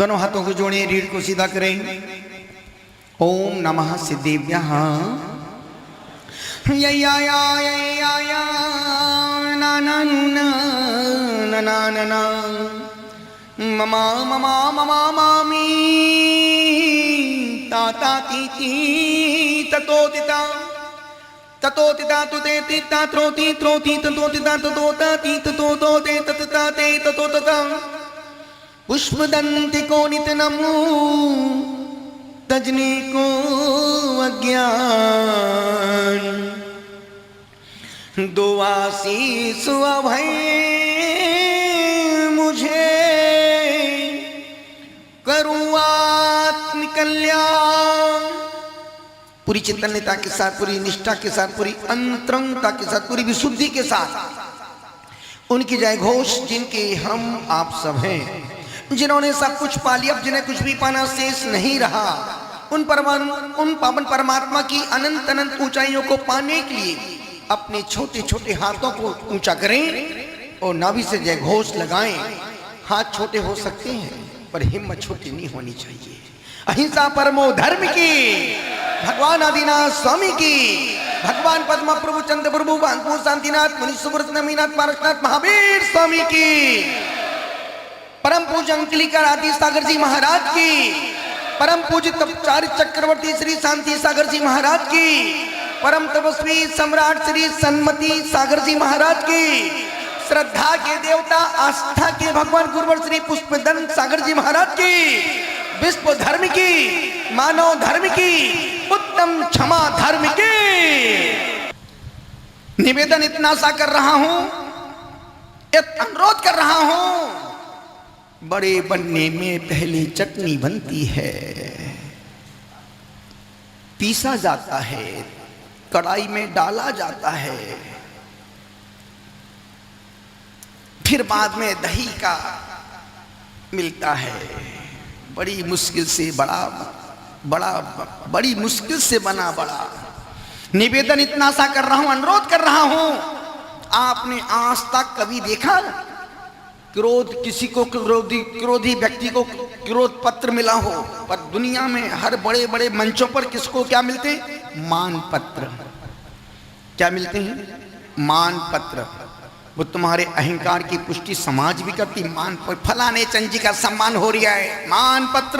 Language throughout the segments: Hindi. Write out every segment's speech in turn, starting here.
दोनों हाथों को जोड़ें, रीढ़ को सीधा करें। ओम नमः सिद्धेभ्यः या ना ना ना ना ना ना ना ममा ममा ममा मामी ताता तीती ततोतिता ततोतिता तुते तिता त्रोति त्रोति ततोतिता ततोता ती ततोतो ते ततता ते ततोतता पुष्पदंति को नित नमो तजने को अज्ञान दो आशीष अभय मुझे करूँ आत्म कल्याण। पूरी चैतन्यता के साथ, पूरी निष्ठा के साथ, पूरी अंतरंगता के साथ, पूरी विशुद्धि के साथ उनकी जय घोष जिनके हम आप सब हैं, जिन्होंने सब कुछ पा लिया, अब जिन्हें कुछ भी पाना शेष नहीं रहा, उन पावन परमात्मा की अनंत अनंत ऊंचाइयों को पाने के लिए अपने छोटे छोटे हाथों को ऊंचा करें और नाभि से जय घोष लगाएं। हाथ छोटे हो सकते हैं पर हिम्मत छोटी नहीं होनी चाहिए। अहिंसा परमो धर्म की, भगवान आदिनाथ स्वामी की, भगवान पद्मा प्रभु चंद्र प्रभु भानपुर शांतिनाथ मुनि सुब्रत नमीनाथ पारसनाथ महावीर स्वामी की, परम पूज्य अंकलिका आदि सागर जी महाराज की, परम पूज्य तपचार्य चक्रवर्ती श्री शांति सागर जी महाराज की, परम तपस्वी सम्राट श्री सन्मति सागर जी महाराज की, श्रद्धा के देवता आस्था के भगवान गुरुवर श्री पुष्पदंत सागर जी महाराज की, विश्व धर्म की, मानव धर्म की, उत्तम क्षमा धर्म की निवेदन इतना सा कर रहा हूं, एक अनुरोध कर रहा हूं। बड़े बनने में पहले चटनी बनती है, पीसा जाता है, कढ़ाई में डाला जाता है, फिर बाद में दही का मिलता है। बड़ी मुश्किल से बड़ी मुश्किल से बना बड़ा। निवेदन इतना सा कर रहा हूं, अनुरोध कर रहा हूं। आपने आज तक कभी देखा क्रोध किसी को, क्रोधी व्यक्ति को क्रोध पत्र मिला हो? पर दुनिया में हर बड़े बड़े मंचों पर किसको क्या मिलते? मान पत्र। क्या मिलते हैं? मान पत्र। वो तुम्हारे अहंकार की पुष्टि समाज भी करती। मान पत्र, फलाने चंद जी का सम्मान हो रहा है, मान पत्र।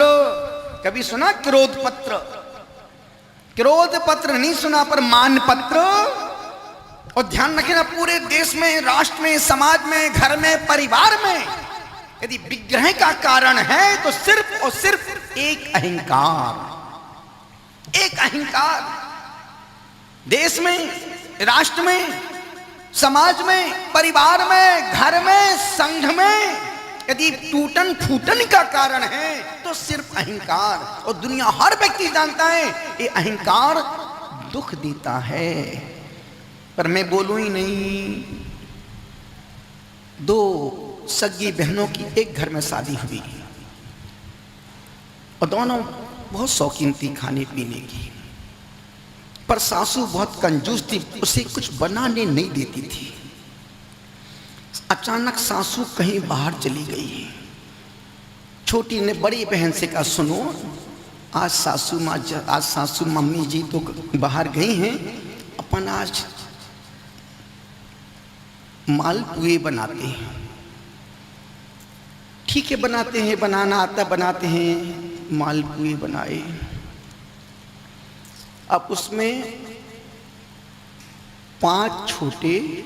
कभी सुना क्रोध पत्र? क्रोध पत्र नहीं सुना, पर मान पत्र। और ध्यान रखना, पूरे देश में, राष्ट्र में, समाज में, घर में, परिवार में यदि विग्रह का कारण है तो सिर्फ और सिर्फ एक अहंकार। एक अहंकार। देश में, राष्ट्र में, समाज में, परिवार में, घर में, संघ में यदि टूटन फूटन का कारण है तो सिर्फ अहंकार। और दुनिया हर व्यक्ति जानता है ये अहंकार दुख देता है। पर मैं बोलूं ही नहीं। दो सगी बहनों की एक घर में शादी हुई और दोनों बहुत शौकीन थी खाने पीने की, पर सासू बहुत कंजूस थी, उसे कुछ बनाने नहीं देती थी। अचानक सासू कहीं बाहर चली गई। छोटी ने बड़ी बहन से कहा, सुनो आज सासू मम्मी जी तो बाहर गई हैं, अपन आज मालपुए बनाते हैं। ठीक है, बनाते हैं, बनाना आता, बनाते हैं। मालपुए बनाए। अब उसमें 5 छोटे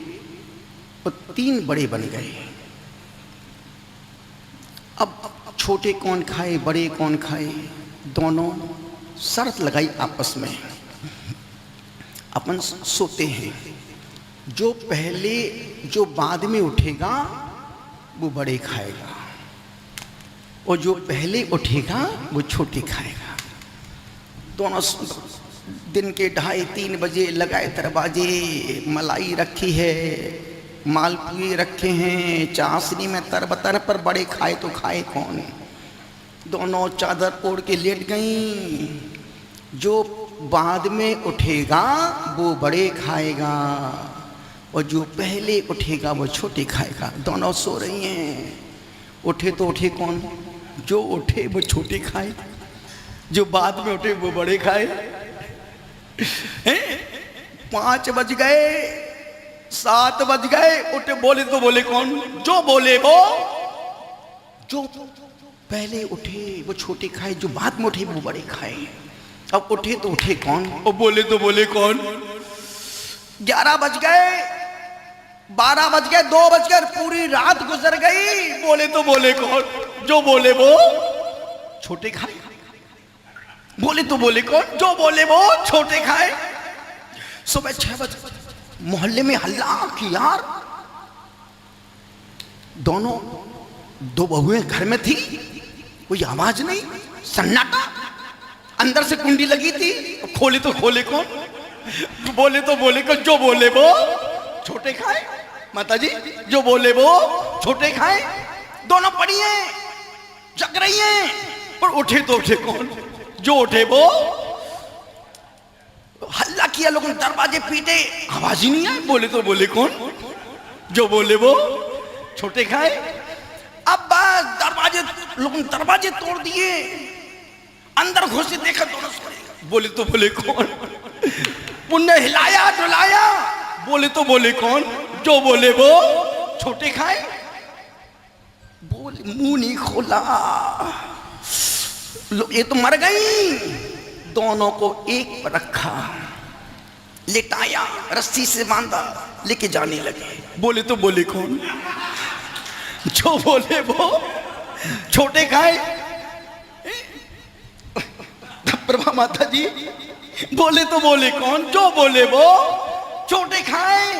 और 3 बड़े बन गए। अब छोटे कौन खाए, बड़े कौन खाए? दोनों शर्त लगाई आपस में। अपन सोते हैं, जो बाद में उठेगा वो बड़े खाएगा, और जो पहले उठेगा वो छोटे खाएगा। दोनों दिन के 2:30-3 बजे लगाए दरवाजे। मलाई रखी है, मालपुए रखे हैं, चाशनी में तरबतर, पर बड़े खाए तो खाए कौन? दोनों चादर ओढ़ के लेट गईं। जो बाद में उठेगा वो बड़े खाएगा, और जो पहले उठेगा वो छोटे खाएगा। दोनों सो रही हैं। उठे तो उठे कौन? जो उठे वो छोटे खाए, जो बाद में उठे वो बड़े खाए। 5 बज गए, 7 बज गए, उठे बोले तो बोले कौन? जो बोले वो। जो पहले उठे वो छोटे खाए, जो बाद में उठे वो बड़े खाए। अब उठे तो उठे कौन और बोले तो बोले कौन? 11 बज गए, 12 बज गए, 2 बज गए, पूरी रात गुजर गई, बोले तो बोले कौन? जो बोले वो छोटे खाए। बोले तो बोले कौन? जो बोले वो छोटे खाए। सुबह 6 बजे मोहल्ले में हल्ला कि यार दोनों 2 बहुएं घर में थी, कोई आवाज नहीं, सन्नाटा। अंदर से कुंडी लगी थी, खोले तो खोले कौन? बोले तो बोले कौन? जो बोले वो छोटे खाए। माता जी, जो बोले वो छोटे खाए। दोनों पड़ी हैं, जग रही हैं, पर उठे तो उठे कौन? जो उठे वो। हल्ला किया, लोगों ने दरवाजे पीटे, आवाज ही नहीं आई। बोले तो बोले कौन? जो बोले वो छोटे खाए। अब बस दरवाजे, लोगों ने दरवाजे तोड़ दिए, अंदर घुसे, देखा दोनों सोए। बोले तो बोले कौन? पुण्य हिलाया डुलाया, बोले तो बोले कौन? जो बोले वो छोटे खाए। बोले मुंह नहीं खोला, ये तो मर गई। दोनों को एक पर रखा, लिटाया, रस्सी से बांधा, लेके जाने लगे। बोले तो बोले कौन? जो बोले वो छोटे खाए। प्रभा माता जी, बोले तो बोले कौन? जो बोले वो छोटे खाए।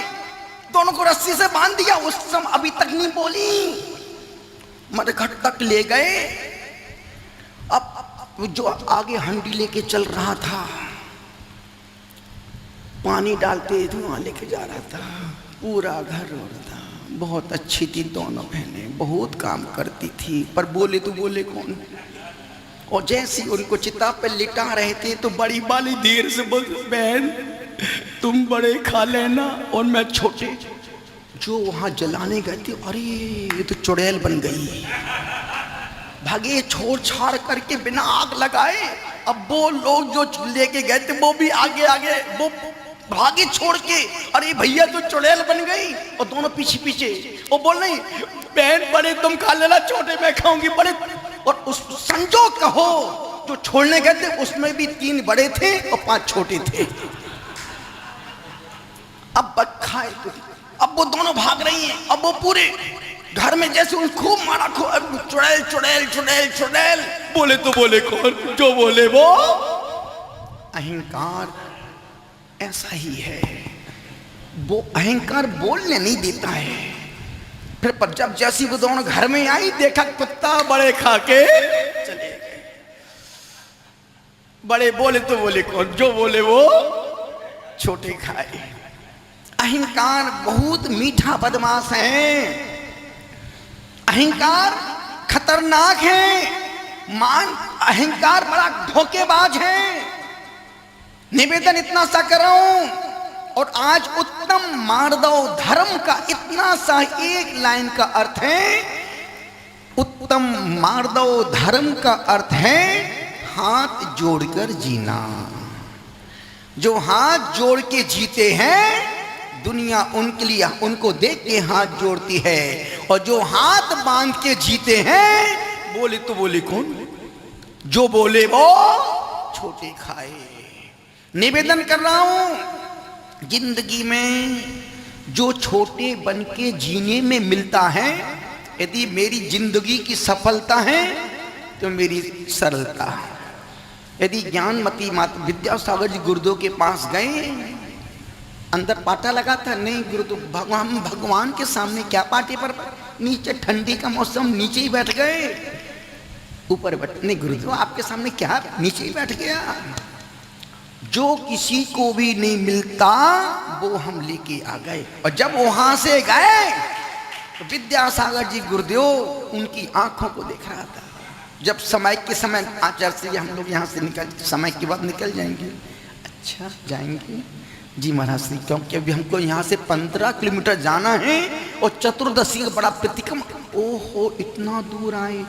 दोनों को रस्सी से बांध दिया, उस समय अभी तक नहीं बोली, मरघट तक ले गए। अब जो आगे हंडी लेके चल रहा था, पानी डालते धुआं लेके जा रहा था, पूरा घर हो रहा था। बहुत अच्छी थी दोनों बहनें, बहुत काम करती थी, पर बोले तो बोले कौन? और जैसे उनको चिता पे लिटा रहे थे तो बड़ी वाली देर से बोल, बहन तुम बड़े खा लेना और मैं छोटे। जो वहां जलाने गए थे, अरे ये तो चुड़ैल बन गई, भागे छोड़ छाड़ करके बिना आग लगाए। अब वो लोग जो लेके गए थे वो भी आगे आगे वो भागे छोड़ के, अरे भैया तो चुड़ैल बन गई, और दोनों पीछे पीछे। वो बोल रही, बहन बड़े तुम खा लेना, छोटे मैं खाऊंगी। बड़े, और उस संजोग कहो जो छोड़ने गए थे उसमें भी 3 बड़े थे और 5 छोटे थे। अब खाए तो अब वो दोनों भाग रही हैं। अब वो पूरे घर में जैसे उन खूब मारा, चुड़ैल चुड़ैल चुड़ैल चुड़ैल। बोले तो बोले कौन? जो बोले वो। अहंकार ऐसा ही है, वो अहंकार बोलने नहीं देता है। फिर पर जब जैसी वो दोनों घर में आई, देखा कुत्ता बड़े खा के चले गए। बड़े बोले तो बोले कौन? जो बोले वो छोटे खाए। अहंकार बहुत मीठा बदमाश है, अहंकार खतरनाक है, अहंकार बड़ा धोखेबाज है। निवेदन इतना सा कर रहा हूं, और आज उत्तम मार्दव धर्म का इतना सा एक लाइन का अर्थ है। उत्तम मार्दव धर्म का अर्थ है हाथ जोड़कर जीना। जो हाथ जोड़ के जीते हैं, दुनिया उनके लिए उनको देख के हाथ जोड़ती है, और जो हाथ बांध के जीते हैं, बोले तो बोले कौन? जो बोले वो छोटे खाए। निवेदन कर रहा हूं, जिंदगी में जो छोटे बन के जीने में मिलता है, यदि मेरी जिंदगी की सफलता है तो मेरी सरलता। यदि ज्ञानमती माता विद्यासागर जी गुरुदेव के पास गए, अंदर पाटा लगा था, नहीं गुरुदेव भगवान के सामने क्या पाटे पर, नीचे ठंडी का मौसम, नीचे ही बैठ गए। ऊपर बैठ, नहीं गुरुदेव आपके सामने क्या, नीचे ही बैठ गया। जो किसी को भी नहीं मिलता वो हम लेके आ गए, और जब वहां से गए तो विद्यासागर जी गुरुदेव उनकी आंखों को देख रहा था। जब समय के समय आचार्य से हम लोग यहाँ से निकल, समय के बाद निकल जाएंगे। अच्छा जाएंगे जी महाराज जी, क्योंकि अभी हमको यहाँ से 15 किलोमीटर जाना है, और चतुर्दशी का बड़ा प्रतिक्रम। ओहो इतना दूर आए,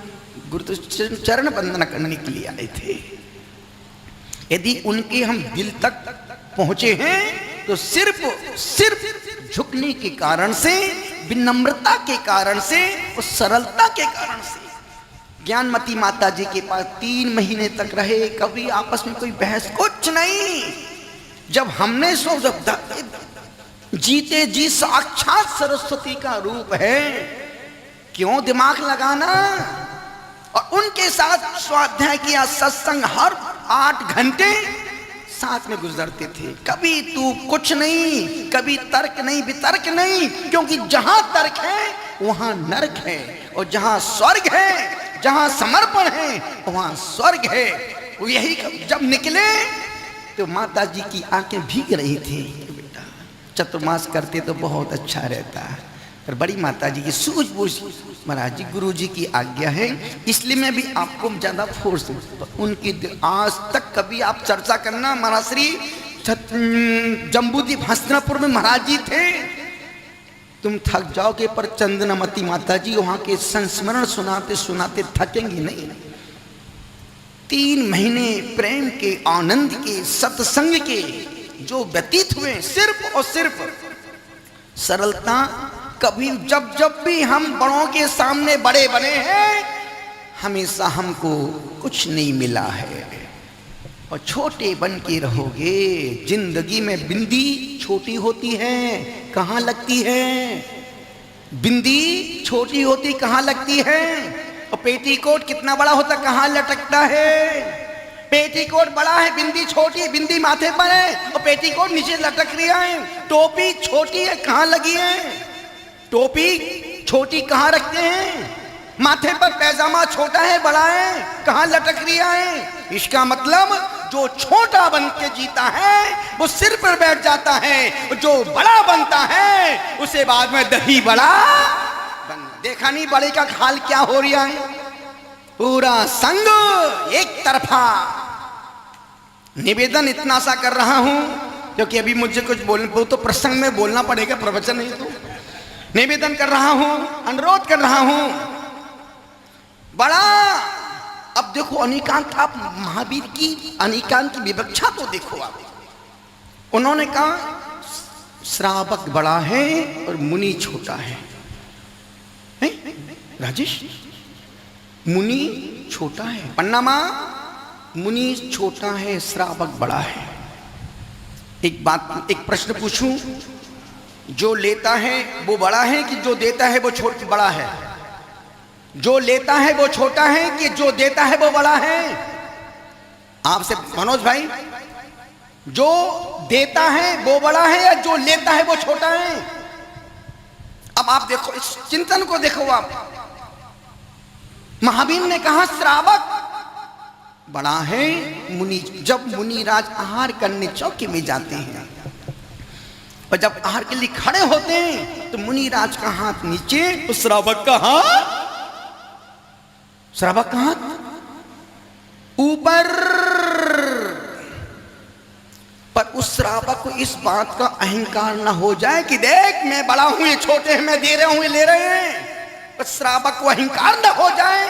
गुरु तो चरण वंदना करने के लिए आए थे। यदि उनके हम दिल तक पहुंचे हैं तो सिर्फ झुकने के कारण से, विनम्रता के कारण से और सरलता के कारण से। ज्ञानमती माता जी के पास 3 महीने तक रहे, कभी आपस में कोई बहस, कुछ नहीं। जब हमने जीते जी साक्षात सरस्वती का रूप है, क्यों दिमाग लगाना। और उनके साथ स्वाध्याय किया, सत्संग हर 8 घंटे साथ में गुजरते थे। कभी तू कुछ नहीं, कभी तर्क नहीं, वितर्क नहीं, क्योंकि जहां तर्क है वहां नरक है, और जहां स्वर्ग है, जहां समर्पण है वहां स्वर्ग है। वो यही जब निकले तो माता जी की आंखें भीग रही थी। बेटा चतुर्मास करते तो बहुत अच्छा रहता है, पर बड़ी माता जी की सूझबूझ, महाराज जी गुरु जी की आज्ञा है, इसलिए मैं भी आपको ज्यादा फोर्स उनकी आज तक कभी आप चर्चा करना। महाराज श्री जम्बूद्वीप हस्तिनापुर में महाराज जी थे, तुम थक जाओगे, पर चंदनामती माता जी वहां के संस्मरण सुनाते सुनाते थकेंगे नहीं। 3 महीने प्रेम के, आनंद के, सत्संग के जो व्यतीत हुए, सिर्फ और सिर्फ सरलता। कभी जब भी हम बड़ों के सामने बड़े बने हैं, हमेशा हमको कुछ नहीं मिला है, और छोटे बन के रहोगे। जिंदगी में बिंदी छोटी होती है, कहाँ लगती है? बिंदी छोटी होती कहाँ लगती है? और पेटीकोट कितना बड़ा होता, कहाँ लटकता है? पेटीकोट बड़ा है, बिंदी छोटी है, बिंदी माथे पर है और पेटीकोट नीचे लटक रहा है। टोपी छोटी है, कहाँ लगी है? टोपी छोटी कहाँ रखते हैं? माथे पर पैजामा छोटा है, बड़ा है, कहाँ लटक रहा है? इसका मतलब जो छोटा बन के जीता है वो सिर पर बैठ जाता है, जो बड़ा बनता है उसे बाद में दही बड़ा देखा नहीं। बड़े का हाल क्या हो रहा है? पूरा संग एक तरफा। निवेदन इतना सा कर रहा हूं क्योंकि अभी मुझे कुछ बोलना, तो प्रसंग में बोलना पड़ेगा, प्रवचन नहीं तो। निवेदन कर रहा हूं, अनुरोध कर रहा हूं, बड़ा। अब देखो अनिकांत, आप महावीर की अनिकांत की विवक्षा तो देखो आप। उन्होंने कहा श्रावक बड़ा है और मुनि छोटा है। राजेश, मुनि छोटा है, पन्नामा, मुनि छोटा है, श्रावक बड़ा है। एक बात, एक प्रश्न पूछूं, जो लेता है वो बड़ा है कि जो देता है वो छोटा बड़ा है? जो लेता है वो छोटा है कि जो देता है वो बड़ा है? आपसे मनोज भाई, जो देता है वो बड़ा है या जो लेता है वो छोटा है? अब आप देखो, इस चिंतन को देखो आप। महावीर ने कहा श्रावक बड़ा है, मुनि। जब मुनि राज आहार करने चौकी में जाते हैं और जब आहार के लिए खड़े होते हैं तो मुनि राज का हाथ नीचे, तो श्रावक का हाथ, श्रावक का हाथ ऊपर। पर उस श्रावक को इस बात का अहंकार ना हो जाए कि देख मैं बड़ा हूं, ये छोटे हैं, मैं दे रहा हूं, ये ले रहे हैं। पर श्रावक को अहंकार ना हो जाए,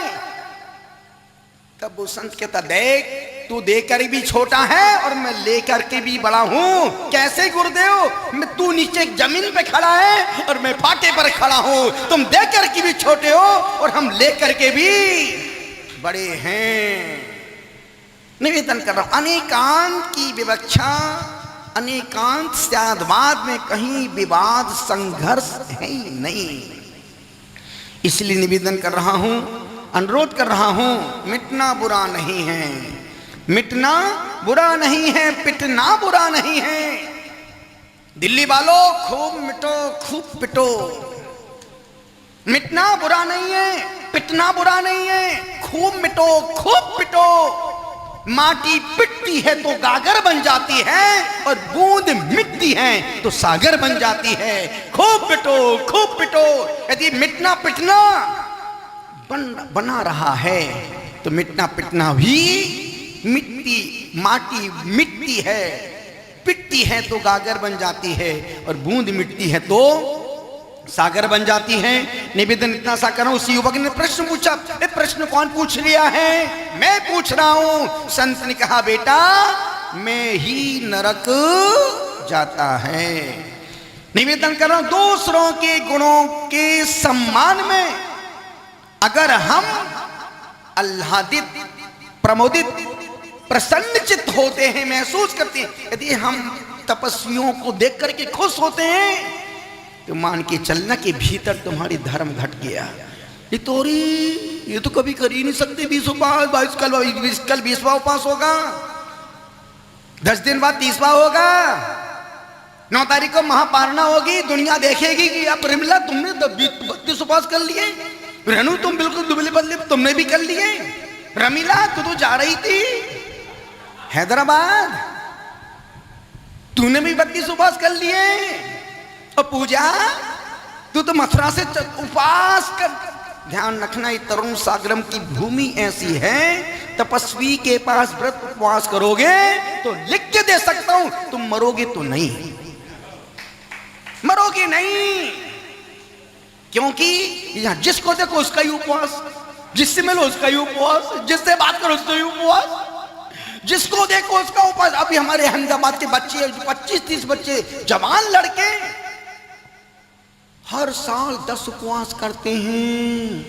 तब वो संत कहता देख तू देकर भी छोटा है और मैं लेकर के भी बड़ा हूं। कैसे गुरुदेव? मैं, तू नीचे जमीन पे खड़ा है और मैं फाटे पर खड़ा हूं। तुम देकर के भी छोटे हो और हम लेकर के भी बड़े हैं। निवेदन कर रहा हूं, अनेकांत की विवक्षा, अनेकांत स्यादवाद में कहीं विवाद संघर्ष है ही नहीं। इसलिए निवेदन कर रहा हूं, अनुरोध कर रहा हूं, मिटना बुरा नहीं है, मिटना बुरा नहीं है, पिटना बुरा नहीं है। दिल्ली वालों खूब मिटो, खूब पिटो। मिटना बुरा नहीं है, पिटना बुरा नहीं है, खूब मिटो, खूब पिटो। माटी पिटती है तो गागर बन जाती है और बूंद मिटती है तो सागर बन जाती है। खूब पिटो, खूब पिटो। यदि मिटना पिटना बना रहा है तो मिटना पिटना भी मिट्टी, माटी मिटती है, पिटती है तो गागर बन जाती है और बूंद मिटती है तो सागर बन जाती हैं। निवेदन इतना सा करो, उस युवक ने प्रश्न पूछा, ये प्रश्न कौन पूछ लिया है? मैं पूछ रहा हूं। संत ने कहा, बेटा मैं ही नरक जाता है। निवेदन कर रहा हूं, दूसरों के गुणों के सम्मान में अगर हम आह्लादित, प्रमोदित, प्रसन्नचित होते हैं, महसूस करते हैं, यदि हम तपस्वियों को देख करके खुश होते हैं, तो मान के चलना के भीतर तुम्हारी धर्म घट गया। ये तोरी, ये तो कभी कर ही नहीं सकते 20 उपास, 22 कल 20वां उपास होगा, 10 दिन बाद 30वां होगा, 9 तारीख को महापारणा होगी, दुनिया देखेगी कि आप रिमला तुमने 32 उपास कर लिए, रेणु तुम बिल्कुल दुबले बदले तुमने भी कर लिए, रमीला तू तो जा रही थी हैदराबाद, तूने भी 32 उपवास कर लिए, और पूजा तू तो मथुरा से उपवास कर। ध्यान रखना, ये तरुण सागरम की भूमि ऐसी है, तपस्वी के पास व्रत उपवास करोगे तो लिख के दे सकता हूं, तुम मरोगे तो नहीं, मरोगे नहीं। क्योंकि यहां जिसको देखो उसका ही उपवास, जिससे मिलो उसका ही उपवास, जिससे बात करो उसका ही उपवास, जिसको देखो उसका उपवास। अभी हमारे अहमदाबाद के बच्चे 25-30 बच्चे, जवान लड़के हर साल 10 उपवास करते हैं,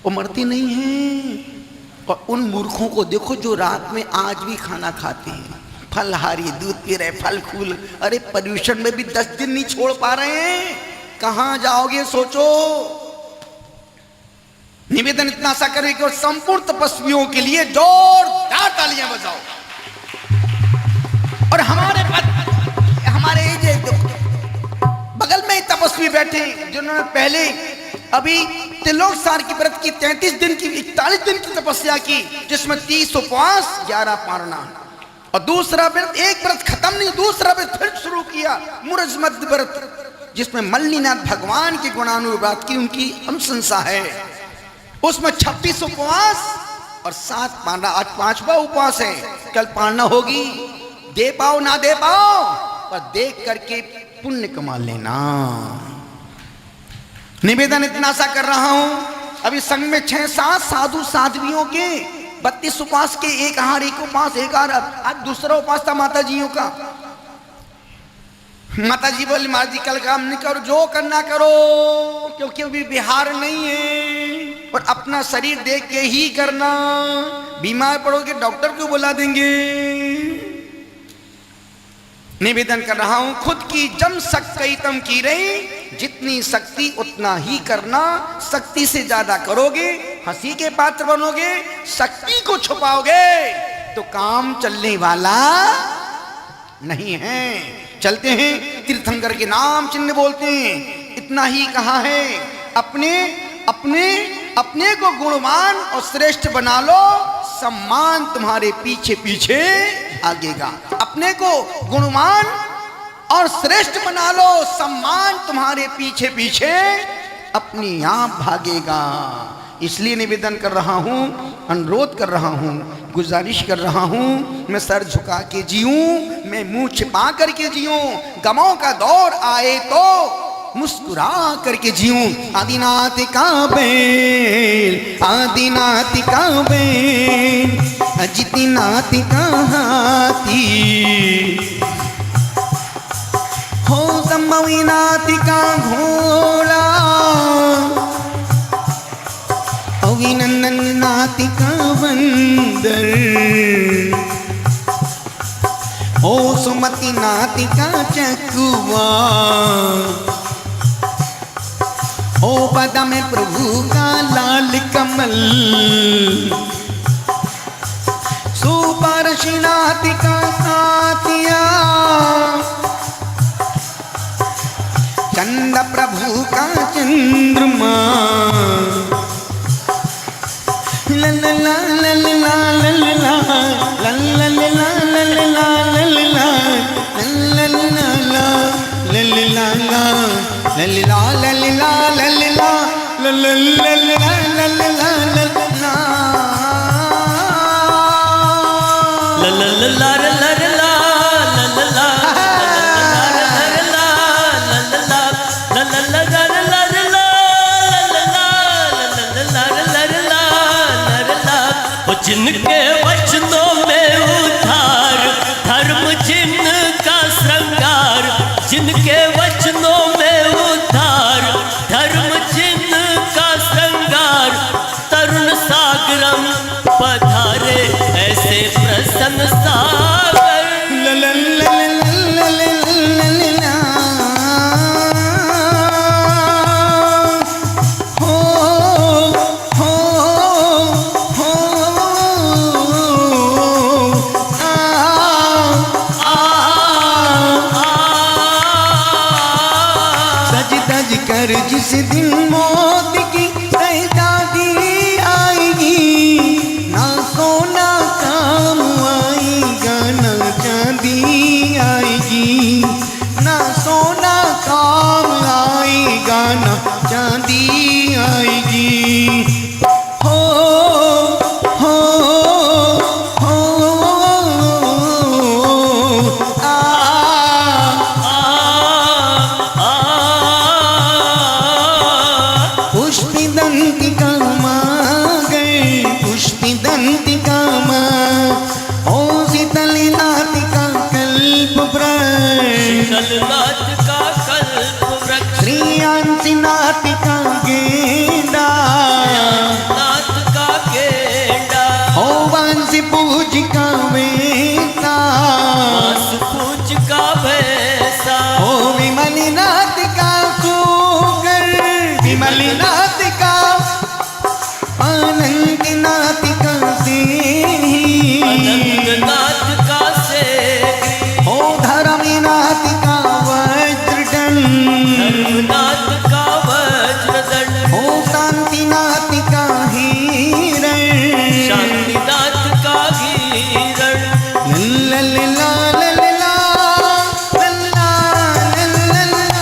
वो मरते नहीं हैं। और उन मूर्खों को देखो जो रात में आज भी खाना खाते हैं, फलहारी, दूध पी रहे, फल फूल, अरे पर्यूषण में भी 10 दिन नहीं छोड़ पा रहे हैं, कहां जाओगे सोचो। निवेदन इतना सा करें कि संपूर्ण तपस्वियों के लिए जोरदार तालियां बजाओ। और हमारे बगल में ही तपस्वी बैठे जिन्होंने पहले अभी त्रिलोकसार की व्रत की 33 दिन की 41 दिन की तपस्या की, जिसमें 30 उपवास 11 पारणा, और दूसरा व्रत, एक व्रत खत्म नहीं, दूसरा व्रत फिर शुरू किया, मुरजमद व्रत, जिसमें मल्लीनाथ भगवान की गुणानुवाद की उनकी अनुशंसा है। उसमें 26 उपवास और 7 पारणा, आज 5वां उपवास है, कल पारणा होगी, दे पाओ ना दे पाओ, पर देख करके पुण्य कमा लेना। निवेदन इतना सा कर रहा हूं, अभी संघ में 6-7 साधु साध्वियों के 32 उपवास के, एक आहार, एक उपवास, एक आहार। आज दूसरा उपवास था माता जियों का। माता जी बोली, माता जी कल काम नहीं करो, जो करना करो, क्योंकि अभी बिहार नहीं है, और अपना शरीर देख के ही करना, बीमार पड़ोगे डॉक्टर को बुला देंगे। निवेदन कर रहा हूं, खुद की जम शक्ति तम की रही, जितनी शक्ति उतना ही करना, शक्ति से ज्यादा करोगे हंसी के पात्र बनोगे, शक्ति को छुपाओगे तो काम चलने वाला नहीं है। चलते हैं तीर्थंकर के नाम चिन्ह बोलते हैं, इतना ही कहा है, अपने अपने अपने को गुणवान और श्रेष्ठ बना लो, सम्मान तुम्हारे पीछे पीछे भागेगा। अपने को गुणवान और श्रेष्ठ बना लो, सम्मान तुम्हारे पीछे पीछे अपने आप भागेगा। इसलिए निवेदन कर रहा हूं, अनुरोध कर रहा हूं, गुजारिश कर रहा हूं, मैं सर झुका के जीऊं, मैं मुंह छिपा करके जीऊं, गमों का दौर आए तो मुस्कुरा करके जीऊं। आदिनाथ का बेल, आदिनाथ का बेल, अजितनाथ का हाथी, हो संभवीनाथ का घोड़ा, अभिनंदन नाथ का बंदर, ओ सुमति नाथ का चकुआ, ओ पदा में प्रभु का लाल कमल, सुपर्शिनाथ का साथिया, चंद प्रभु का चंद्रमा, ललला ललला ललला ललला ललला ललला ललला ललला ललला ललला ललला la la la जिनके वचनों में उद्धार, धर्म जिनका श्रृंगार, जिनके वचनों में उद्धार, धर्म जिनका श्रृंगार, तरुण सागरम पधारे ऐसे प्रसन्न सागर। जिस दिन मौत की शहजादी आएगी, ना सोना काम आएगा ना चांदी आएगी, ना सोना काम आएगा ना चांदी आएगी। हो हो हो पुष्पिदंतिका माँ ओ शीतलनाथिका कल्पवृक्ष, श्रीयांसिनाथिका गेंडा, ओ वांसी पूजिका वेता, ओ विमलिनाथिका सुगर, विमलिनाथिका अनंतनाथिका से, ओ धर्मनाथिका वज्रदंड, ओ शांतिनाथिका हिरण, लल्ला लल्ला लल्ला लल्ला लल्ला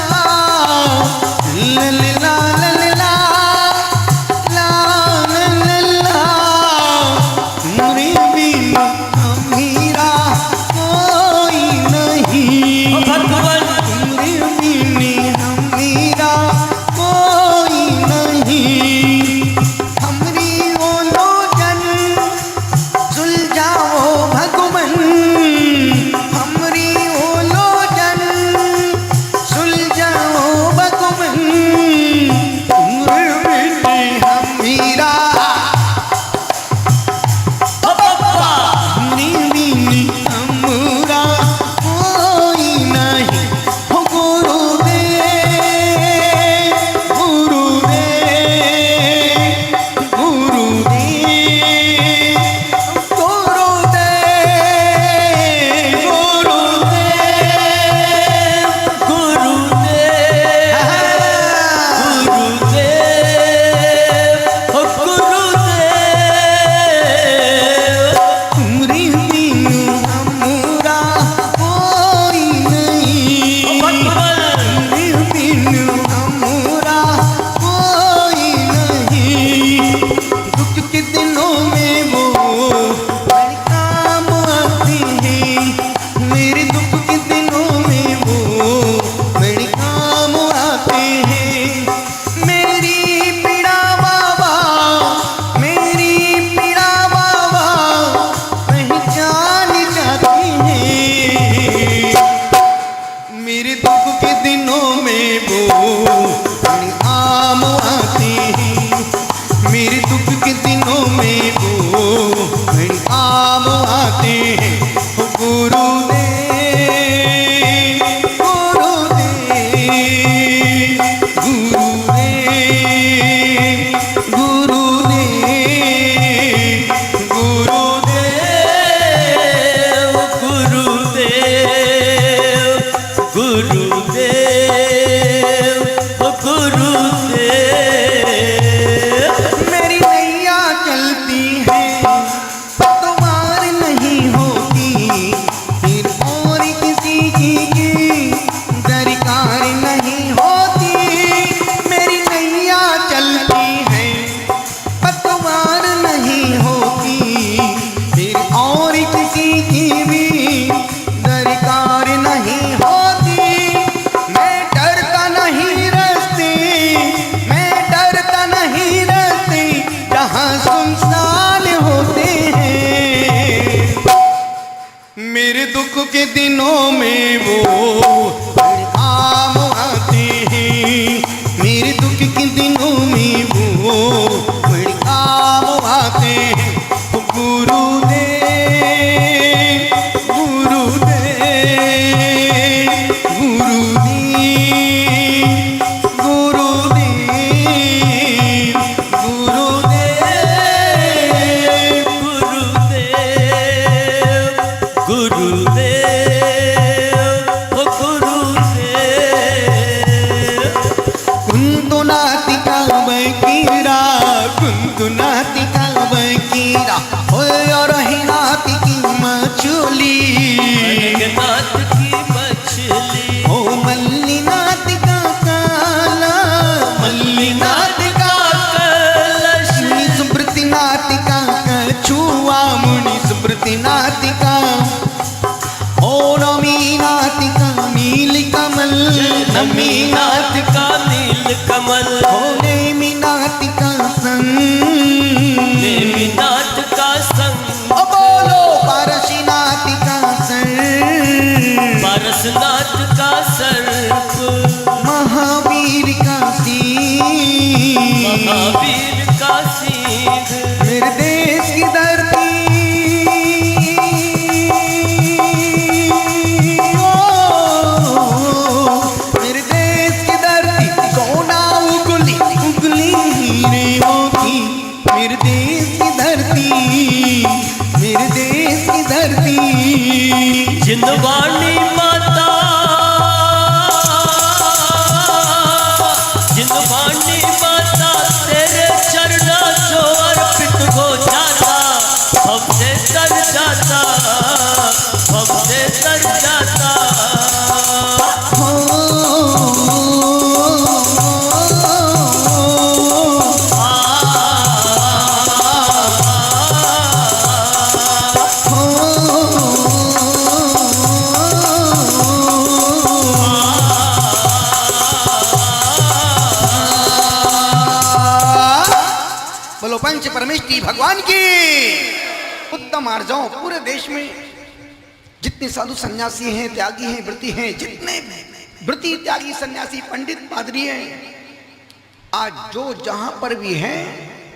गुरुदेव गुरुदेव सुख के दिनों में वो मेरे काम आते हैं, मेरे दुख के दिनों में वो मेरे काम आते हैं। गुरुदेव गुरुदेव गुरुदेव गुरुदेव गुरुदेव कुंतु नातिका बकीरा कुंतु नातिका बकीरा और ही नाति की मछली नाथ की मछली ओ मल्ली नातिका काला मल्ली नातिका कलश मुनि सुब्रति नातिका कछुआ मुनि सुब्रति नातिका ओ नमी नातिका नील कमल नमी नाथ का नील कमल ओ नेमी नातिका संग देवी नाथ का संग ओ बोलो पारसी नातिका संग पारसनाथ का सर्प महावीर का सींग महावीर का सिंह मेरे देश की धरती मेरे देश की धरती सोना उगली उगली हीरों की मेरे देश की धरती मेरे देश की धरती जिंदवानी माता जिंदवानी माता तेरे चरणों जो अर्पित हो जाता हमसे तर जाता हमसे तर जाता बोलो पंच परमेष्टि भगवान की उत्तम आर्जाओं। पूरे देश में जितने साधु सन्यासी हैं, त्यागी हैं, व्रती हैं, जितने व्रती त्यागी सन्यासी पंडित पादरी हैं, आज जो जहां पर भी हैं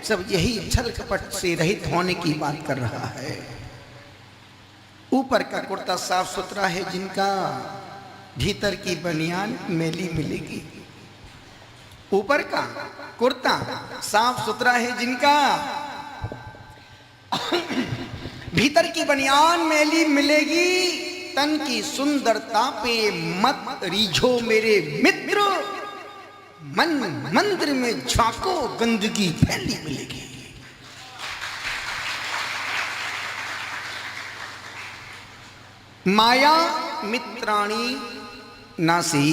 सब यही छल कपट से रहित होने की बात कर रहा है। ऊपर का कुर्ता साफ सुथरा है जिनका, भीतर की बनियान मैली मिलेगी। ऊपर का कुर्ता साफ सुथरा है जिनका, भीतर की बनियान मैली मिलेगी। तन की सुंदरता पे मत रीझो मेरे मित्र, मन मंदिर में झांको गंदगी फैली मिलेगी। माया मित्राणी नासी,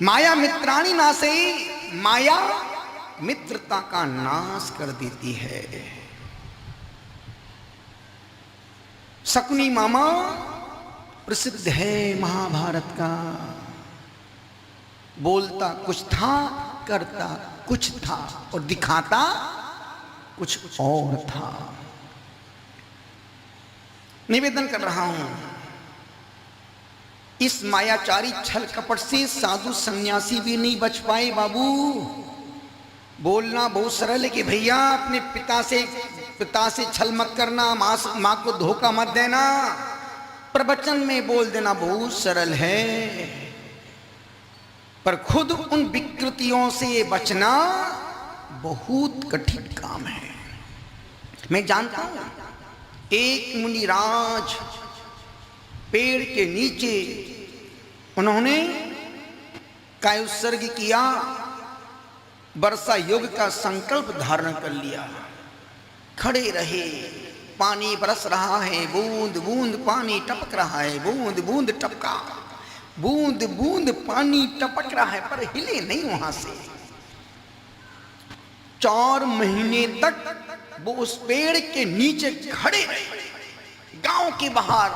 माया मित्राणी नासी, माया मित्रता का नाश कर देती है। शकुनी मामा प्रसिद्ध है महाभारत का, बोलता कुछ था करता कुछ था और दिखाता कुछ और था। निवेदन कर रहा हूं, इस मायाचारी छल कपट से साधु सन्यासी भी नहीं बच पाए बाबू। बोलना बहुत सरल है कि भैया अपने पिता से छल मत करना, माँ को धोखा मत देना। प्रवचन में बोल देना बहुत सरल है, पर खुद उन विकृतियों से बचना बहुत कठिन काम है। मैं जानता हूं, एक मुनिराज पेड़ के नीचे उन्होंने कायोत्सर्ग किया, वर्षा योग का संकल्प धारण कर लिया। खड़े रहे, पानी बरस रहा है, बूंद बूंद पानी टपक रहा है, बूंद बूंद टपका, बूंद बूंद पानी टपक रहा है, पर हिले नहीं वहां से। 4 महीने तक वो उस पेड़ के नीचे खड़े रहे, गांव के बाहर।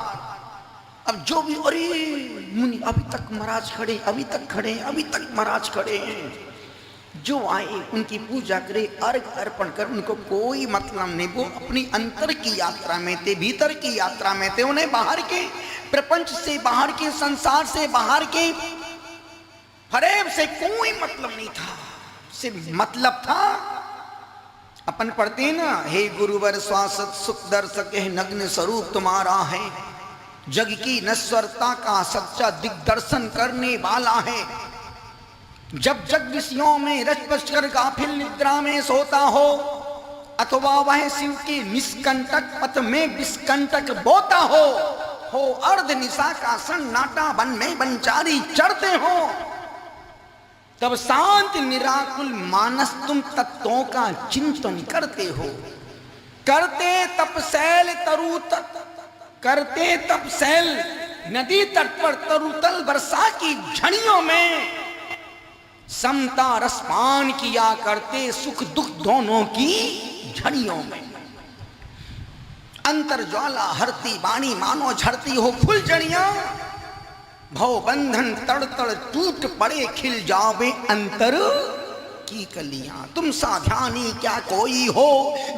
अब जो भी, अरे मुनि अभी तक महाराज खड़े, अभी तक खड़े, अभी तक महाराज खड़े हैं। जो आए उनकी पूजा करे, अर्घ अर्पण कर, उनको कोई मतलब नहीं। वो अपनी अंतर की यात्रा में थे, भीतर की यात्रा में थे। उन्हें बाहर के प्रपंच से, बाहर के संसार से, बाहर के फरेब से कोई मतलब नहीं था। सिर्फ मतलब था, अपन पढ़ते हैं ना, हे गुरुवर स्वासत सुख दर्शक नग्न स्वरूप तुम्हारा है, जग की नश्वरता का सच्चा दिग्दर्शन करने वाला है। जब जग विषयों में रच बच कर गाफिल निद्रा में सोता हो, अथवा वह शिव के निष्कंटक पथ में विष्कंटक बोता हो अर्ध निशा का सन्नाटा वन में वनचारी चढ़ते हो, तब शांत निराकुल मानस तुम तत्वों का चिंतन करते हो। करते तपशैल तरु करते तपशैल नदी तट पर तरुतल वर्षा की झड़ियों में समता रसपान किया करते, सुख दुख दोनों की झड़ियों में। अंतर ज्वाला हरती वाणी मानो झड़ती हो फुलझड़ियां, भव बंधन तड़ तड़ टूट पड़े खिल जावे अंतर की कलियां। तुम साध्यानी क्या कोई हो,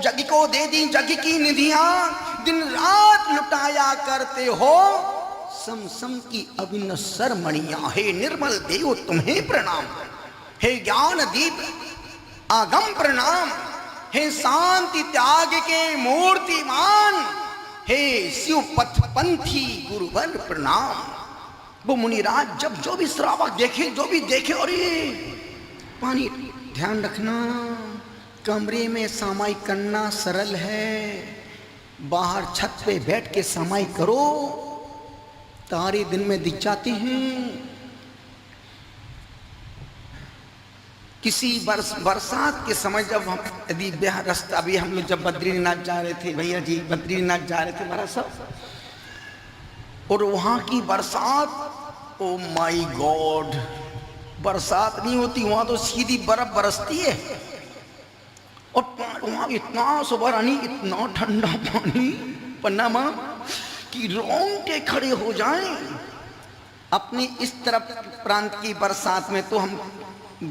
जग को दे दी जग की निधियां, दिन रात लुटाया करते हो सम सम की अविनश्वर मणियां। हे निर्मल देव तुम्हें प्रणाम, हे ज्ञान दीप आगम प्रणाम, हे शांति त्याग के मूर्तिमान, हे शिव पथ पंथी गुरुवर प्रणाम। वो मुनिराज जब जो भी श्रावक देखे, जो भी देखे, और ये पानी ध्यान रखना, कमरे में सामायिक करना सरल है, बाहर छत पे बैठ के सामायिक करो, तारे दिन में दिख जाते हैं। किसी बरसात के समय जब हम यदि रास्ता, अभी हम लोग जब बद्रीनाथ जा रहे थे, भैया जी बद्रीनाथ जा रहे थे हमारा सब, और वहाँ की बरसात, ओ माय गॉड, बरसात नहीं होती वहाँ तो सीधी बर्फ बरसती है। और वहाँ इतना सुबह इतना ठंडा पानी पन्नामा कि रोंगटे खड़े हो जाएं। अपनी इस तरफ प्रांत की बरसात में तो हम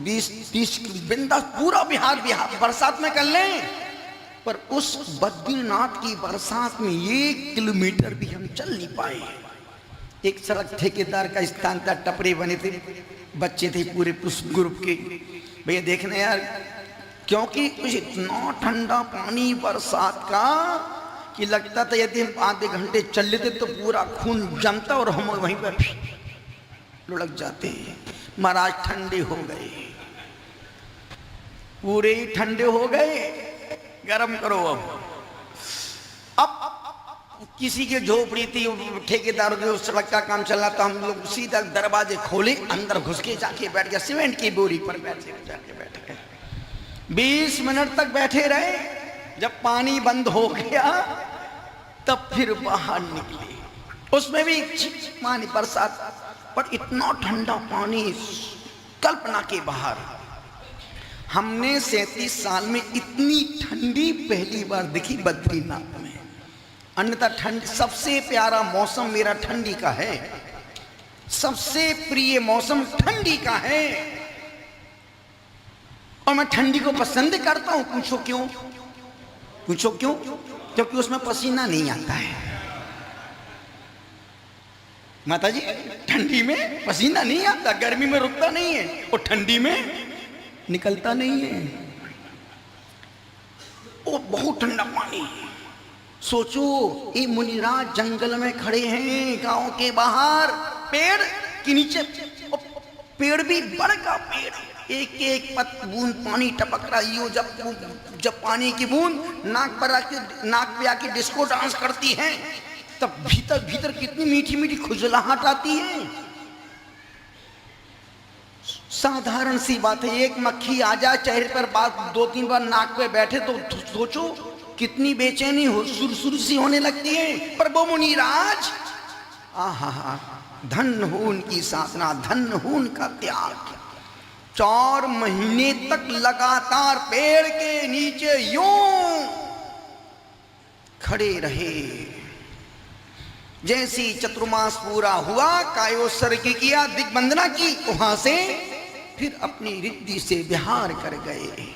20-30 बिंदास पूरा बिहार बरसात में कर लें, पर उस बद्रीनाथ की बरसात में 1 किलोमीटर भी हम चल नहीं पाए। एक सड़क ठेकेदार का स्थान था, टपरे बने थे, बच्चे थे पूरे ग्रुप के, भैया देखने यार, क्योंकि इतना ठंडा पानी बरसात का कि लगता था यदि हम आधे घंटे चल लेते तो पूरा खून जमता और हम वहीं पर लुढ़क जाते। महाराज ठंडे हो गए, पूरे ही ठंडे हो गए। गरम करो अब किसी के झोपड़ी थी, ठेकेदार जो सड़क का काम चल रहा था, हम लोग सीधा दरवाजे खोले, अंदर घुस के जाके बैठ गया, सीमेंट की बोरी पर जाके बैठ गए। 20 मिनट तक बैठे रहे। जब पानी बंद हो गया तब फिर बाहर निकले, उसमें भी पानी बरसात, पर इतना ठंडा पानी कल्पना के बाहर। हमने 37 साल में इतनी ठंडी पहली बार देखी बद्रीनाथ में। अन्यथा ठंड, सबसे प्यारा मौसम मेरा ठंडी का है, सबसे प्रिय मौसम ठंडी का है, और मैं ठंडी को पसंद करता हूं। पूछो क्यों? पूछो क्यों? क्योंकि उसमें पसीना नहीं आता है। माता जी, ठंडी में पसीना नहीं आता, गर्मी में रुकता नहीं है, और ठंडी में निकलता नहीं है। वो बहुत ठंडा पानी। सोचो, ये मुनिराज जंगल में खड़े हैं, गांव के बाहर पेड़ के नीचे, पेड़ भी बड़ का पेड़, एक एक बूंद पानी टपक रही हो। जब पानी की बूंद नाक पे आके डिस्को डांस करती है, तब भीतर भीतर कितनी मीठी मीठी खुजलाहट आती है। साधारण सी बात है, एक मक्खी आ जाए चेहरे पर, बात 2-3 बार नाक पे बैठे तो सोचो कितनी बेचैनी हो, सुरसुर सी होने लगती है। पर वो मुनिराज, आहा, धन हो उनकी साधना, धन हो उनका त्याग। 4 महीने तक लगातार पेड़ के नीचे यूं खड़े रहे। जैसी चतुर्मास पूरा हुआ, कायोत्सर्ग की किया, दिग्वंदना की, वहां से फिर अपनी रिद्धि से विहार कर गए।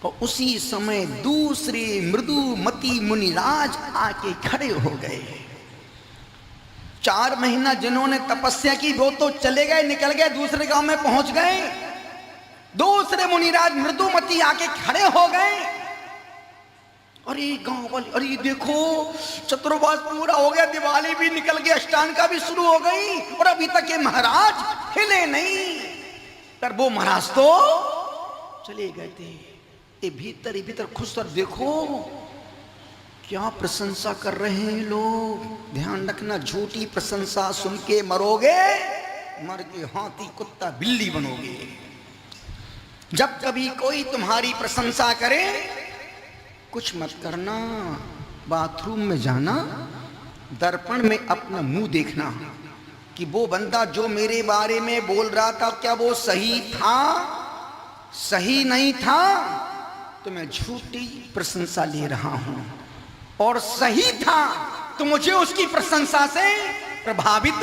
और उसी समय दूसरे मृदुमती मुनिराज आके खड़े हो गए। 4 महीना जिन्होंने तपस्या की वो तो चले गए, निकल गए, दूसरे गांव में पहुंच गए। दूसरे मुनिराज मृदुमती आके खड़े हो गए। अरे गांव वाले, अरे देखो चतुर्मास पूरा हो गया, दिवाली भी निकल गई, अष्टांगा भी शुरू हो गई और अभी तक ये महाराज हिले नहीं। पर वो महाराज तो चले गए थे। ये भीतर खुश, और देखो क्या प्रशंसा कर रहे हैं लोग। ध्यान रखना, झूठी प्रशंसा सुन के मरोगे, मर के हाथी कुत्ता बिल्ली बनोगे। जब कभी कोई तुम्हारी प्रशंसा करे, कुछ मत करना, बाथरूम में जाना, दर्पण में अपना मुंह देखना कि वो बंदा जो मेरे बारे में बोल रहा था क्या वो सही था, सही नहीं था, तो मैं झूठी प्रशंसा ले रहा हूं, और सही था तो मुझे उसकी प्रशंसा से प्रभावित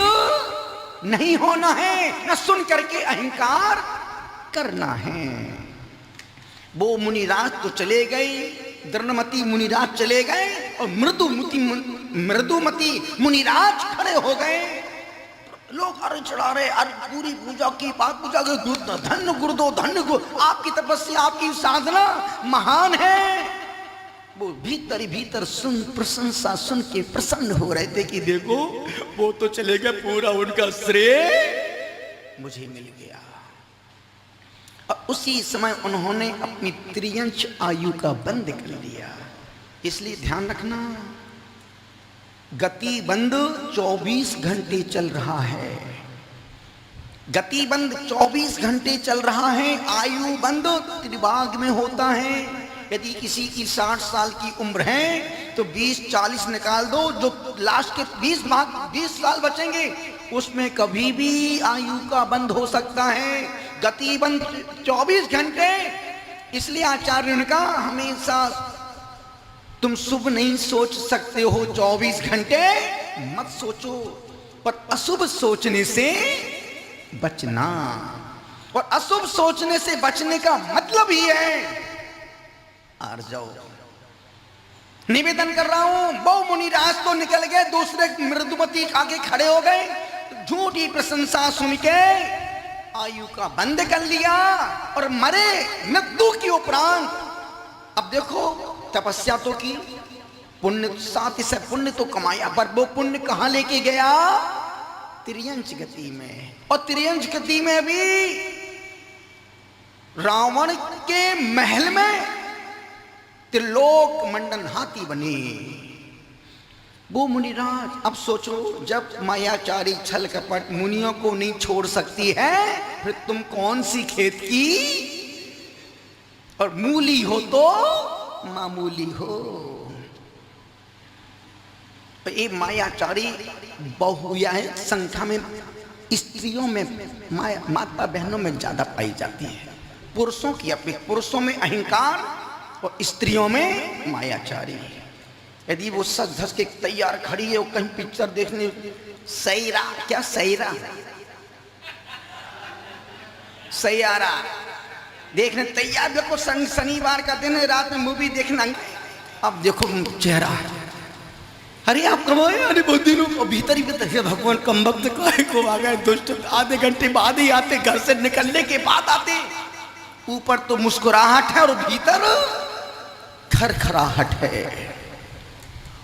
नहीं होना है, न सुन करके अहंकार करना है। वो मुनिराज तो चले गए, द्रौपदी मुनिराज चले गए, और मृदुमती मुनिराज खड़े हो गए। लोग अरे चढ़ा रहे, अरे पूरी पूजा की बात, पूजा के धन्य गुरुदो, धन्य गुरु, आपकी तपस्या, आपकी साधना महान है। वो भीतर सुन प्रशंसा सुन के प्रसन्न हो रहे थे कि देखो वो तो चले गए, पूरा उनका श्रेय मुझे मिल गया। और उसी समय उन्होंने अपनी त्रियंश आयु का बंद कर लिया। इसलिए ध्यान रखना, गति बंद 24 घंटे चल रहा है, गति बंद 24 घंटे चल रहा है। आयु बंद त्रिभाग में होता है। यदि किसी की 60 साल की उम्र है तो 20-40 निकाल दो, जो लास्ट के 20 साल बचेंगे उसमें कभी भी आयु का बंद हो सकता है। गति बंद 24 घंटे। इसलिए आचार्यों ने कहा हमेशा तुम शुभ नहीं सोच सकते हो, 24 घंटे मत सोचो, पर अशुभ सोचने से बचना। और अशुभ सोचने से बचने का मतलब ही है आर जाओ। निवेदन कर रहा हूं, बहु मुनिराज तो निकल गए, दूसरे मृदुमती आगे खड़े हो गए, झूठी प्रशंसा सुन के आयु का बंद कर लिया और मरे मृत्यु के उपरांत। अब देखो तपस्या तो की, पुण्य साथ ही से पुण्य तो कमाया, पर वो पुण्य कहां लेके गया? त्रियंश गति में। और त्रियंश गति में भी रावण के महल में त्रिलोक मंडन हाथी बने वो मुनिराज। अब सोचो, जब मायाचारी छल कपट मुनियों को नहीं छोड़ सकती है, फिर तुम कौन सी खेत की और मूली हो तो मामूली हो। तो ये मायाचारी बहुया है, संख्या में स्त्रियों में माता बहनों में ज्यादा पाई जाती है। पुरुषों की अपेक्षा पुरुषों में अहंकार और स्त्रियों में मायाचारी। यदि वो सज धज के तैयार खड़ी है, वो कहीं पिक्चर देखने, सैरा क्या सैरा सैयारा देखने तैयार, देखो शनिवार का दिन है, रात में मूवी देखना। अब देखो चेहरा, अरे आप कब आए? अरे बहुत दिनों भीतर ही भीतर, भगवान कम वक्त को आ गए, दुष्ट आधे घंटे बाद ही आते, घर से निकलने के बाद आते। ऊपर तो मुस्कुराहट है और भीतर खरखराहट है।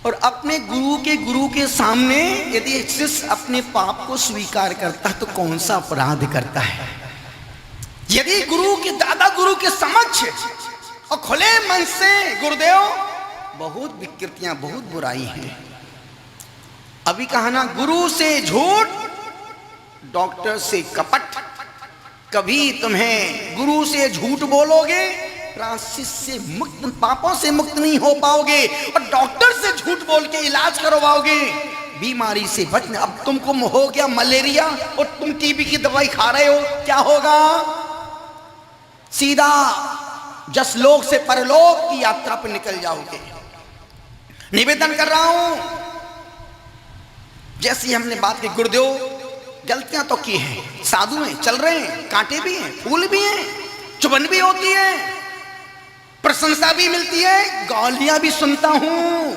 और अपने गुरु के सामने यदि शिष्य अपने पाप को स्वीकार करता है तो कौन सा अपराध करता है? यदि गुरु के दादा गुरु के समक्ष और खुले मन से गुरुदेव, बहुत विकृतियां, बहुत बुराई है। अभी कहा ना, गुरु से झूठ, डॉक्टर से कपट। कभी तुम्हें गुरु से झूठ बोलोगे, प्रायश्चित से मुक्त, पापों से मुक्त नहीं हो पाओगे, और डॉक्टर से झूठ बोल के इलाज करवाओगे, बीमारी से बचने। अब तुमको हो गया मलेरिया और तुम टीबी की दवाई खा रहे हो, क्या होगा? सीधा जसलोक से परलोक की यात्रा पर निकल जाओगे। निवेदन कर रहा हूं, जैसी हमने बात की, गुरुदेव गलतियां तो की हैं, साधु हैं, चल रहे हैं, कांटे भी हैं, फूल भी हैं, चुभन भी होती है, प्रशंसा भी मिलती है, गालियां भी सुनता हूं।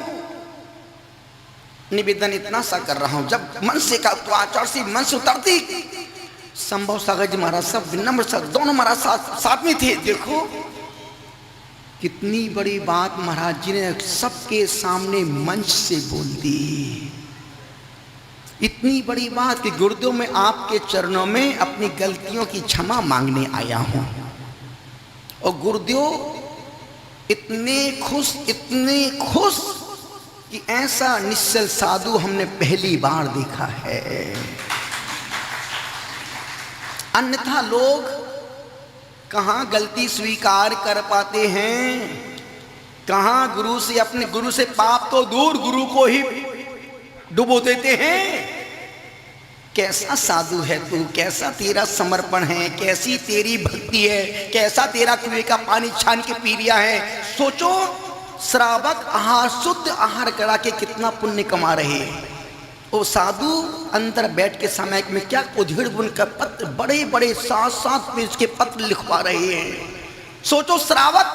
निवेदन इतना सा कर रहा हूं, जब मन से का तो आचार से मन से उतरती, संभव सागर जी महाराज सब, विनम्र सर दोनों महाराज साथ में थे। देखो कितनी बड़ी बात महाराज जी ने सबके सामने मंच से बोल दी। इतनी बड़ी बात कि गुरुदेव मैं आपके चरणों में अपनी गलतियों की क्षमा मांगने आया हूं। और गुरुदेव इतने खुश कि ऐसा निश्चल साधु हमने पहली बार देखा है। अन्यथा लोग कहां गलती स्वीकार कर पाते हैं, कहां गुरु से, अपने गुरु से पाप तो दूर, गुरु को ही डुबो देते हैं। कैसा साधु है तू, कैसा तेरा समर्पण है, कैसी तेरी भक्ति है, कैसा तेरा कुएं का पानी छान के पी लिया है। सोचो श्रावक आहार, शुद्ध आहार करा के कितना पुण्य कमा रहे हैं। वो साधु अंदर बैठ के समय में क्या उधेड़ बुन का पत्र, बड़े बड़े 7-7 पेज के पत्र लिखवा रहे हैं। सोचो श्रावक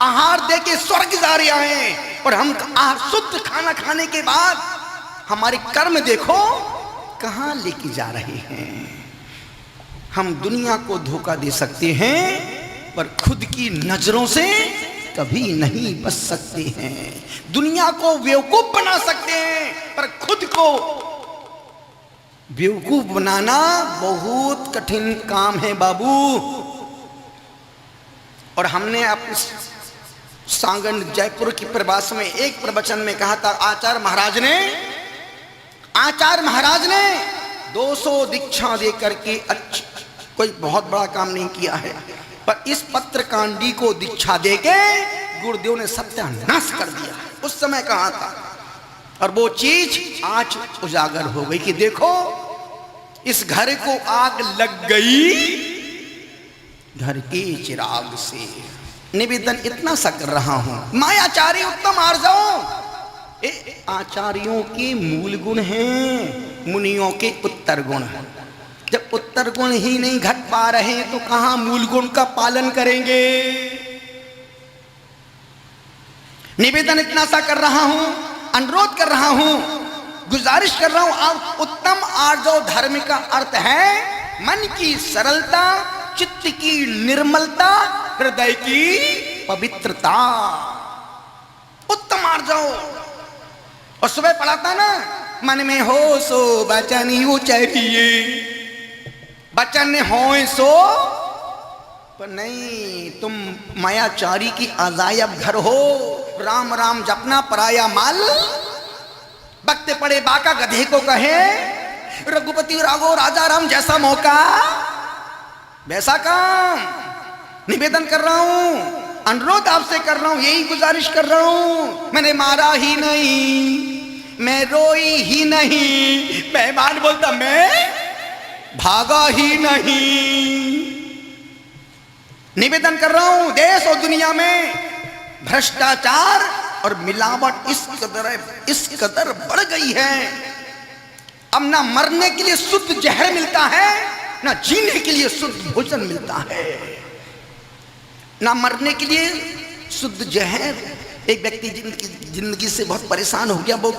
आहार दे के स्वर्ग जा रहे हैं, और हम आहार शुद्ध खाना खाने के बाद हमारे कर्म देखो कहां लेके जा रहे हैं। हम दुनिया को धोखा दे सकते हैं, पर खुद की नजरों से कभी नहीं बच सकते हैं। दुनिया को बेवकूफ बना सकते हैं, पर खुद को बेवकूफ बनाना बहुत कठिन काम है बाबू। और हमने अपने सांगन जयपुर की प्रवास में एक प्रवचन में कहा था, आचार्य महाराज ने 200 दीक्षा दे करके कोई बहुत बड़ा काम नहीं किया है, पर इस पत्रकांडी को दीक्षा देके गुरुदेव ने सत्यानाश कर दिया। उस समय कहा था, और वो चीज आज उजागर हो गई कि देखो इस घर को आग लग गई घर के चिराग से। निवेदन इतना सा कर रहा हूं, मायाचारी उत्तम आर्जव आचार्यों के मूल गुण हैं, मुनियों के उत्तर गुण हैं। जब उत्तर गुण ही नहीं घट पा रहे हैं तो कहां मूल गुण का पालन करेंगे। निवेदन इतना सा कर रहा हूं, अनुरोध कर रहा हूं, गुजारिश कर रहा हूं। आप उत्तम आर्जव धर्म का अर्थ है मन की सरलता, चित्त की निर्मलता, हृदय की पवित्रता। उत्तम आर्जव। और सुबह पढ़ाता ना, मन में हो सो वचन उचरिए, वचन हो सो, पर नहीं, तुम मायाचारी की अजायब घर हो। राम राम जपना पराया माल, बकते पड़े बाका गधे को कहे, रघुपति राघो राजा राम जैसा मौका वैसा काम। निवेदन कर रहा हूं, अनुरोध आपसे कर रहा हूं, यही गुजारिश कर रहा हूं। मैंने मारा ही नहीं, मैं रोई ही नहीं, मेहमान बोलता मैं भागा ही नहीं। निवेदन कर रहा हूं, देश और दुनिया में भ्रष्टाचार और मिलावट इस कदर बढ़ गई है। अब ना मरने के लिए शुद्ध जहर मिलता है, ना जीने के लिए शुद्ध भोजन मिलता है। ना मरने के लिए शुद्ध जहर। एक व्यक्ति जिंदगी से बहुत परेशान हो गया, वो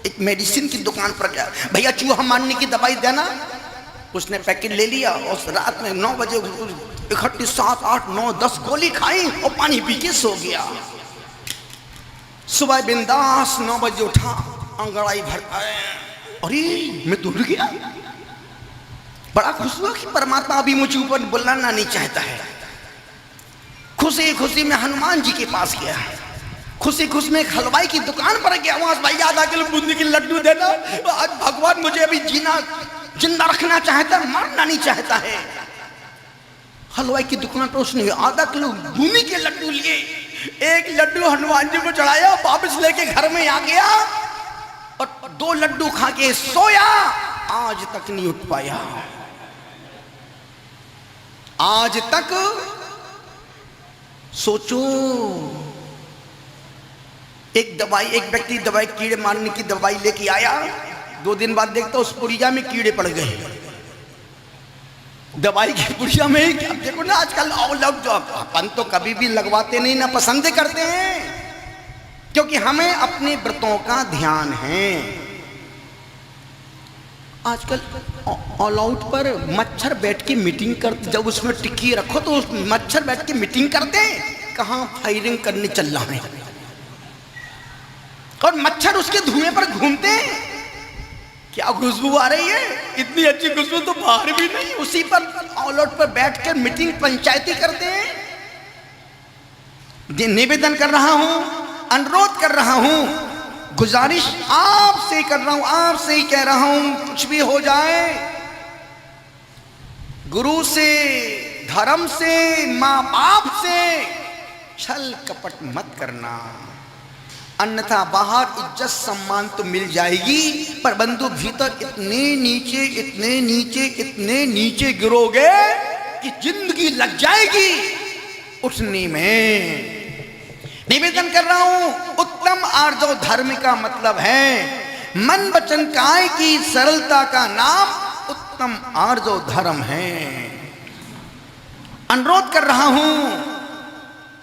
एक मेडिसिन की दुकान पर गया, भैया चूहा मारने की दवाई देना। उसने पैकेट ले लिया और रात में 9 बजे इकट्ठी 7, 8, 9, 10 गोली खाई और पानी पी के सो गया। सुबह बिंदास 9 बजे उठा, अंगड़ाई भर आए, अरे मैं तो उड़ गया। बड़ा खुश हुआ कि परमात्मा अभी मुझे ऊपर बुलाना नहीं चाहता है। खुशी खुशी में हनुमान जी के पास गया, खुशी खुशी में हलवाई की दुकान पर गया, वहां भाई आधा किलो बूंदी के लड्डू देना, आज भगवान मुझे अभी जिंदा रखना चाहता है, मारना नहीं चाहता है। हलवाई की दुकान पर उसने आधा किलो बूंदी के लड्डू लिए, एक लड्डू हनुमान जी को चढ़ाया, वापस लेके घर में आ गया और 2 लड्डू खा के सोया। आज तक नहीं उठ पाया, आज तक। सोचो, एक व्यक्ति दवाई कीड़े मारने की दवाई लेके आया, 2 दिन बाद देखता उस पुड़िया में कीड़े पड़ गए, दवाई की पुड़िया में। अब देखो ना आजकल लोग जो अपन तो कभी भी लगवाते नहीं ना पसंद करते हैं, क्योंकि हमें अपने व्रतों का ध्यान है। आजकल ऑल आउट पर मच्छर बैठ के मीटिंग करते, जब उसमें टिक्की रखो तो मच्छर बैठ के मीटिंग करते हैं, कहाँ फायरिंग करने चल रहा है, और मच्छर उसके धुएं पर घूमते हैं। क्या खुशबू आ रही है, इतनी अच्छी खुशबू तो बाहर भी नहीं, उसी पर ऑल आउट पर बैठ कर मीटिंग पंचायती करते हैं। निवेदन कर रहा हूं, अनुरोध कर रहा हूं, गुजारिश आपसे कर रहा हूं, आपसे ही कह रहा हूं, कुछ भी हो जाए, गुरु से, धर्म से, माँ बाप से छल कपट मत करना, अन्यथा बाहर इज्जत सम्मान तो मिल जाएगी, पर बंधु भीतर इतने नीचे, इतने नीचे, इतने नीचे गिरोगे कि जिंदगी लग जाएगी उठने में। निवेदन कर रहा हूं, उत्तम आर्जव धर्म का मतलब है मन वचन काया की सरलता का नाम उत्तम आर्जव धर्म है। अनुरोध कर रहा हूं,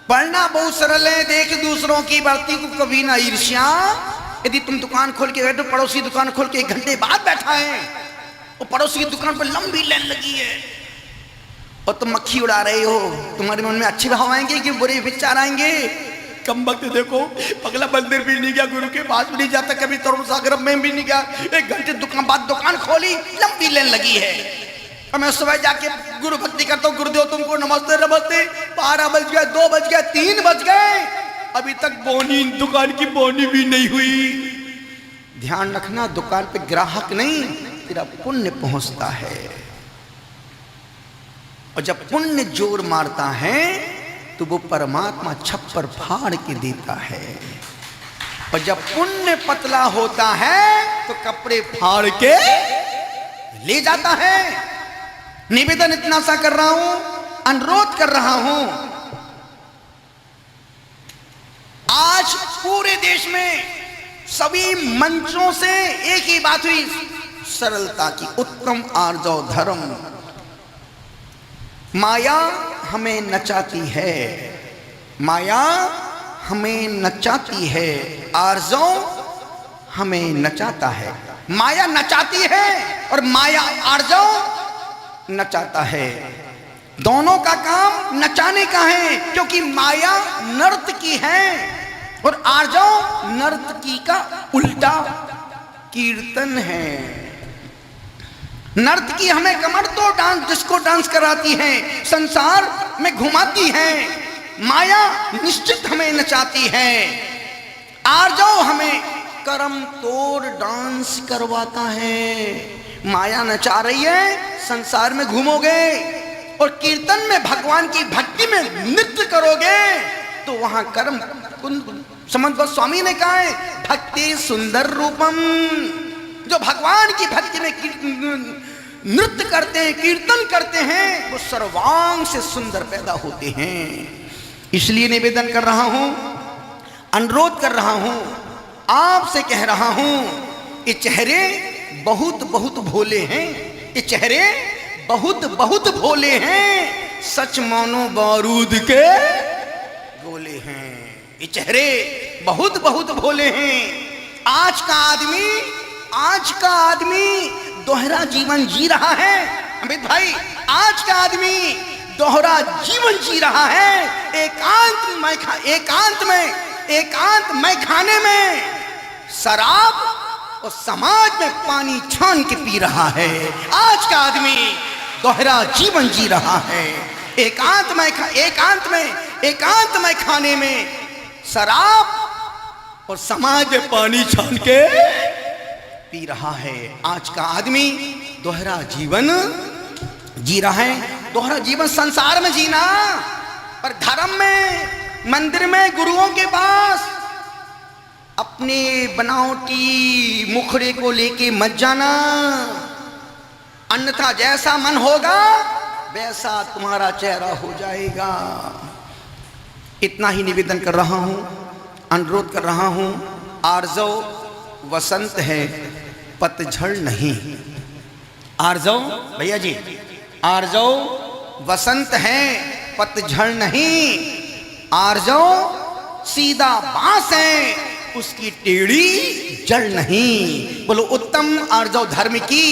पढ़ना बहुत सरल है, देख दूसरों की बढ़ती को कभी ना ईर्ष्या। यदि तुम दुकान खोल के बैठो, पड़ोसी दुकान खोल के 1 घंटे बाद बैठा है, और पड़ोसी की दुकान पर लंबी लाइन लगी है, और तुम मक्खी उड़ा रहे हो, तुम्हारे मन में अच्छे भाव आएंगे कि बुरे विचार आएंगे? कम वक्त देखो, अगला मंदिर भी नहीं गया, गुरु के पास भी नहीं जाता, कभी तरुण सागर में भी नहीं गया, 1 घंटे बाद दुकान खोली, लंबी लाइन लगी है, और मैं सुबह जाके गुरु भक्ति करता हूँ, गुरुदेव तुमको नमस्ते नमस्ते, 12 बज गए, 2 बज गए, 3 बज गए, अभी तक बोनी, दुकान की बोनी भी नहीं हुई। ध्यान रखना, दुकान पे ग्राहक नहीं, तेरा पुण्य पहुंचता है, और जब पुण्य जोर मारता है तो वो परमात्मा छप्पर फाड़ के देता है, और जब पुण्य पतला होता है तो कपड़े फाड़ के ले जाता है। निवेदन इतना सा कर रहा हूं, अनुरोध कर रहा हूं, आज पूरे देश में सभी मंचों से एक ही बात हुई, सरलता की, उत्तम आर्जव धर्म। माया हमें नचाती है, माया हमें नचाती है, आर्जव हमें नचाता है। माया नचाती है और माया आर्जव नचाता है, दोनों का काम नचाने का है, क्योंकि माया नर्तकी है और आर्जव नर्तकी का उल्टा कीर्तन है। नर्तकी हमें कमर तो डांस, डिस्को डांस कराती है, संसार में घुमाती है, माया निश्चित हमें नचाती है, आर्जव हमें करम तोड़ डांस करवाता है। माया नचा रही है, संसार में घूमोगे और कीर्तन में भगवान की भक्ति में नृत्य करोगे तो वहां कर्म, समझ स्वामी ने कहा है, भक्ति सुंदर रूपम, जो भगवान की भक्ति में नृत्य करते हैं, कीर्तन करते हैं, वो सर्वांग से सुंदर पैदा होते हैं। इसलिए निवेदन कर रहा हूं, अनुरोध कर रहा हूं, आपसे कह रहा हूं, ये चेहरे बहुत बहुत भोले हैं, ये चेहरे बहुत बहुत भोले हैं, सच मानो बारूद के गोले हैं। ये चेहरे बहुत बहुत भोले हैं। आज का आदमी दोहरा जीवन जी रहा है अमित भाई, आज का आदमी दोहरा जीवन जी रहा है। एकांत में खाने में शराब और समाज में पानी छान के पी रहा है। आज का आदमी दोहरा जीवन जी रहा है, एकांत में खाने में शराब और समाज में पानी छान के पी रहा है। आज का आदमी दोहरा जीवन जी रहा है। दोहरा जीवन संसार में जीना, पर धर्म में, मंदिर में, गुरुओं के पास अपने बनावटी मुखड़े को लेके मत जाना, अन्यथा जैसा मन होगा वैसा तुम्हारा चेहरा हो जाएगा। इतना ही निवेदन कर रहा हूं, अनुरोध कर रहा हूं। आर्जव वसंत है, पतझड़ नहीं। आरजो भैया जी, आरजो वसंत है, पतझड़ नहीं। आरजो सीधा बांस है, उसकी टेढ़ी जड़ नहीं। बोलो उत्तम आरजो धर्म की